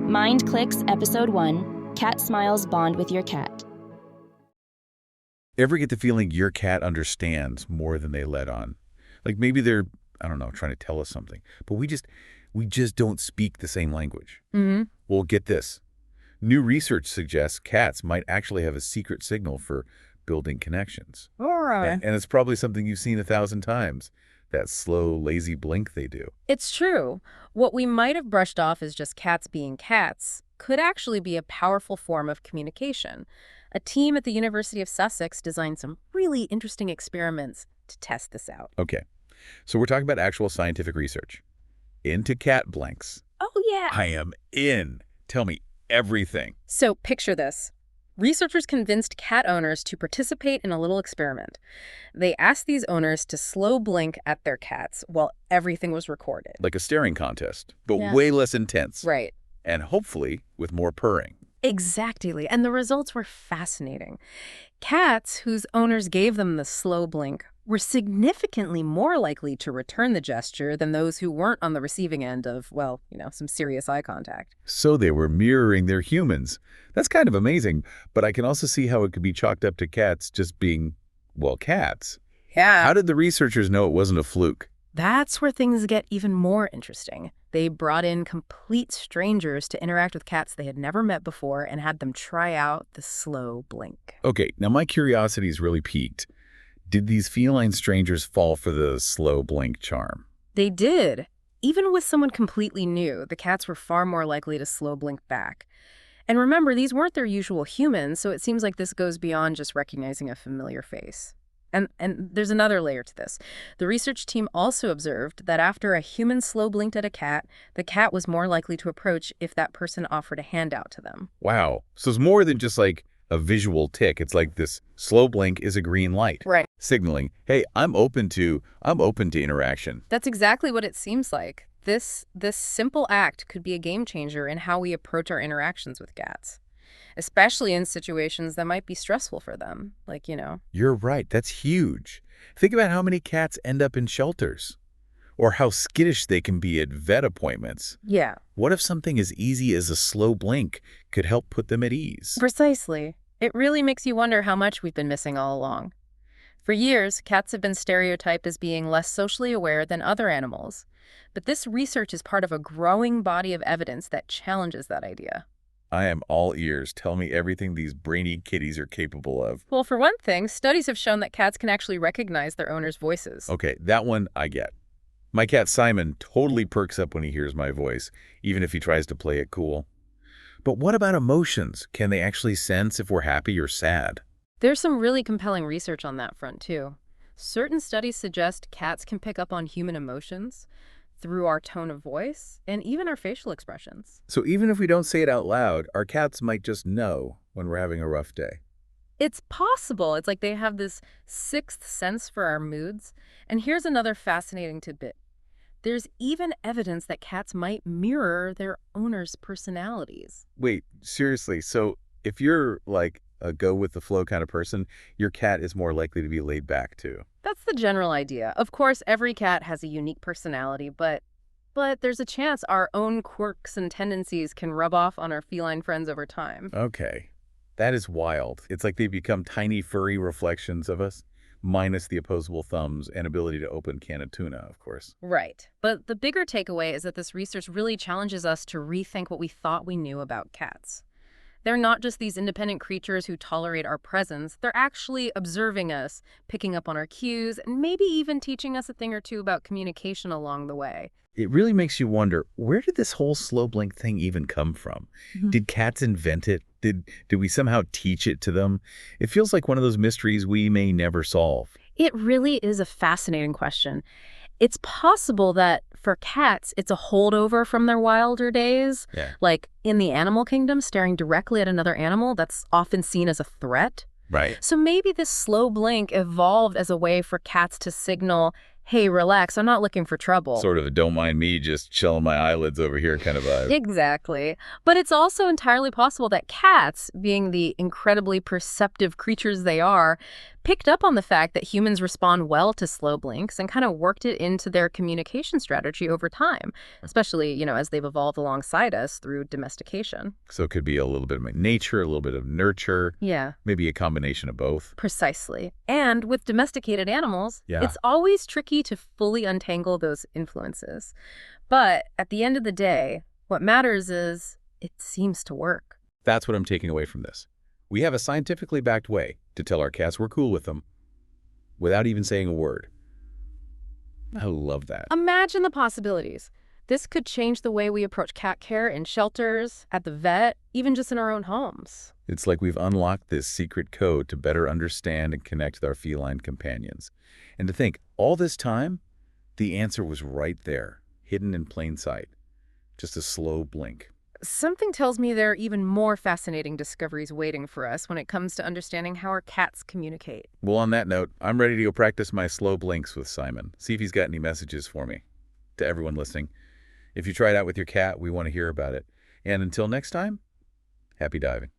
Mind Clicks Episode 1, Cat Smiles Bond with Your Cat. Ever get the feeling your cat understands more than they let on? Like maybe they're, I don't know, trying to tell us something, but we just don't speak the same language. Mm-hmm. Well, get this. New research suggests cats might actually have a secret signal for building connections. All right. And it's probably something you've seen 1,000 times, that slow, lazy blink they do. It's true. What we might have brushed off as just cats being cats could actually be a powerful form of communication. A team at the University of Sussex designed some really interesting experiments to test this out. Okay, so we're talking about actual scientific research. Into cat blanks. Oh, yeah. I am in. Tell me everything. So picture this. Researchers convinced cat owners to participate in a little experiment. They asked these owners to slow blink at their cats while everything was recorded. Like a staring contest, but Yeah. way less intense. Right. And hopefully with more purring. Exactly. And the results were fascinating. Cats whose owners gave them the slow blink were significantly more likely to return the gesture than those who weren't on the receiving end of, well, some serious eye contact. So they were mirroring their humans. That's kind of amazing, but I can also see how it could be chalked up to cats just being, well, cats. Yeah. How did the researchers know it wasn't a fluke? That's where things get even more interesting. They brought in complete strangers to interact with cats they had never met before and had them try out the slow blink. Okay, now my curiosity is really piqued. Did these feline strangers fall for the slow blink charm? They did. Even with someone completely new, the cats were far more likely to slow blink back. And remember, these weren't their usual humans, so it seems like this goes beyond just recognizing a familiar face. And there's another layer to this. The research team also observed that after a human slow blinked at a cat, the cat was more likely to approach if that person offered a handout to them. Wow. So it's more than just like a visual tick. It's like this slow blink is a green light. Right. Signaling, hey, I'm open to interaction. That's exactly what it seems like. This simple act could be a game changer in how we approach our interactions with cats, especially in situations that might be stressful for them, like. You're right. That's huge. Think about how many cats end up in shelters or how skittish they can be at vet appointments. Yeah. What if something as easy as a slow blink could help put them at ease? Precisely. It really makes you wonder how much we've been missing all along. For years, cats have been stereotyped as being less socially aware than other animals. But this research is part of a growing body of evidence that challenges that idea. I am all ears. Tell me everything these brainy kitties are capable of. Well, for one thing, studies have shown that cats can actually recognize their owners' voices. Okay, that one I get. My cat Simon totally perks up when he hears my voice, even if he tries to play it cool. But what about emotions? Can they actually sense if we're happy or sad? There's some really compelling research on that front, too. Certain studies suggest cats can pick up on human emotions through our tone of voice and even our facial expressions. So even if we don't say it out loud, our cats might just know when we're having a rough day. It's possible. It's like they have this sixth sense for our moods. And here's another fascinating tidbit. There's even evidence that cats might mirror their owners' personalities. Wait, seriously, so if you're like a go-with-the-flow kind of person, your cat is more likely to be laid back too? That's the general idea. Of course, every cat has a unique personality, but there's a chance our own quirks and tendencies can rub off on our feline friends over time. Okay, that is wild. It's like they become tiny furry reflections of us, minus the opposable thumbs and ability to open can of tuna, of course. Right. But the bigger takeaway is that this research really challenges us to rethink what we thought we knew about cats. They're not just these independent creatures who tolerate our presence. They're actually observing us, picking up on our cues, and maybe even teaching us a thing or two about communication along the way. It really makes you wonder, where did this whole slow blink thing even come from? Did cats invent it? Did we somehow teach it to them? It feels like one of those mysteries we may never solve. It really is a fascinating question. It's possible that for cats, it's a holdover from their wilder days. Yeah. Like in the animal kingdom, staring directly at another animal that's often seen as a threat. Right. So maybe this slow blink evolved as a way for cats to signal, hey, relax, I'm not looking for trouble. Sort of a don't mind me, just chilling my eyelids over here kind of vibe. Exactly. But it's also entirely possible that cats, being the incredibly perceptive creatures they are, picked up on the fact that humans respond well to slow blinks and kind of worked it into their communication strategy over time, especially, as they've evolved alongside us through domestication. So it could be a little bit of nature, a little bit of nurture, Yeah. maybe a combination of both. Precisely. And with domesticated animals, Yeah. it's always tricky to fully untangle those influences. But at the end of the day, what matters is it seems to work. That's what I'm taking away from this. We have a scientifically backed way to tell our cats we're cool with them without even saying a word. I love that. Imagine the possibilities. This could change the way we approach cat care in shelters, at the vet, even just in our own homes. It's like we've unlocked this secret code to better understand and connect with our feline companions. And to think, all this time, the answer was right there, hidden in plain sight. Just a slow blink. Something tells me there are even more fascinating discoveries waiting for us when it comes to understanding how our cats communicate. Well, on that note, I'm ready to go practice my slow blinks with Simon. See if he's got any messages for me. To everyone listening, if you try it out with your cat, we want to hear about it. And until next time, happy diving.